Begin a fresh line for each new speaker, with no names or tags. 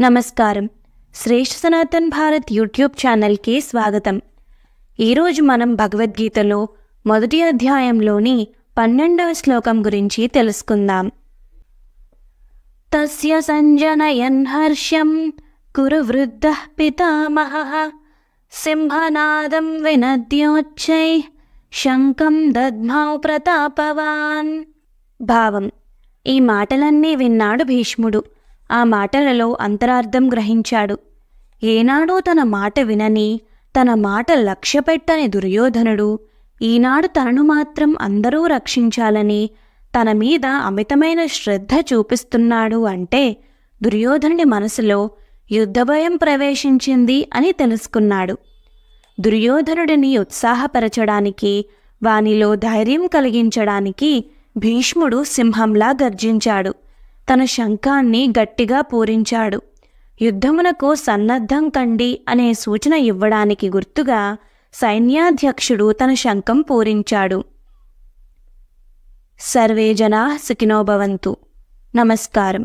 నమస్కారం. శ్రేష్ఠ సనాతన్ భారత్ యూట్యూబ్ ఛానల్కి స్వాగతం. ఈరోజు మనం భగవద్గీతలో మొదటి అధ్యాయంలోని 12వ శ్లోకం గురించి తెలుసుకుందాం. తస్య సంజనయన్ హర్షం కురు వృద్ధః పితామహః సింహనాదం వినద్యోచ్చై శంఖం దద్మౌ ప్రతాపవాన్. భావం: ఈ మాటలన్నీ విన్నాడు భీష్ముడు. ఆ మాటలలో అంతరార్థం గ్రహించాడు. ఏనాడో తన మాట వినని, తన మాట లక్ష్యపెట్టని దుర్యోధనుడు ఈనాడు తనను మాత్రం అందరూ రక్షించాలని తన మీద అమితమైన శ్రద్ధ చూపిస్తున్నాడు అంటే దుర్యోధనుడి మనసులో యుద్ధభయం ప్రవేశించింది అని తెలుసుకున్నాడు. దుర్యోధనుడిని ఉత్సాహపరచడానికి, వానిలో ధైర్యం కలిగించడానికి భీష్ముడు సింహంలా గర్జించాడు. తన శంఖాన్ని గట్టిగా పూరించాడు. యుద్ధమునకు సన్నద్ధం కండి అనే సూచన ఇవ్వడానికి గుర్తుగా సైన్యాధ్యక్షుడు తన శంఖం పూరించాడు. సర్వే జనాః సుఖినో భవంతు. నమస్కారం.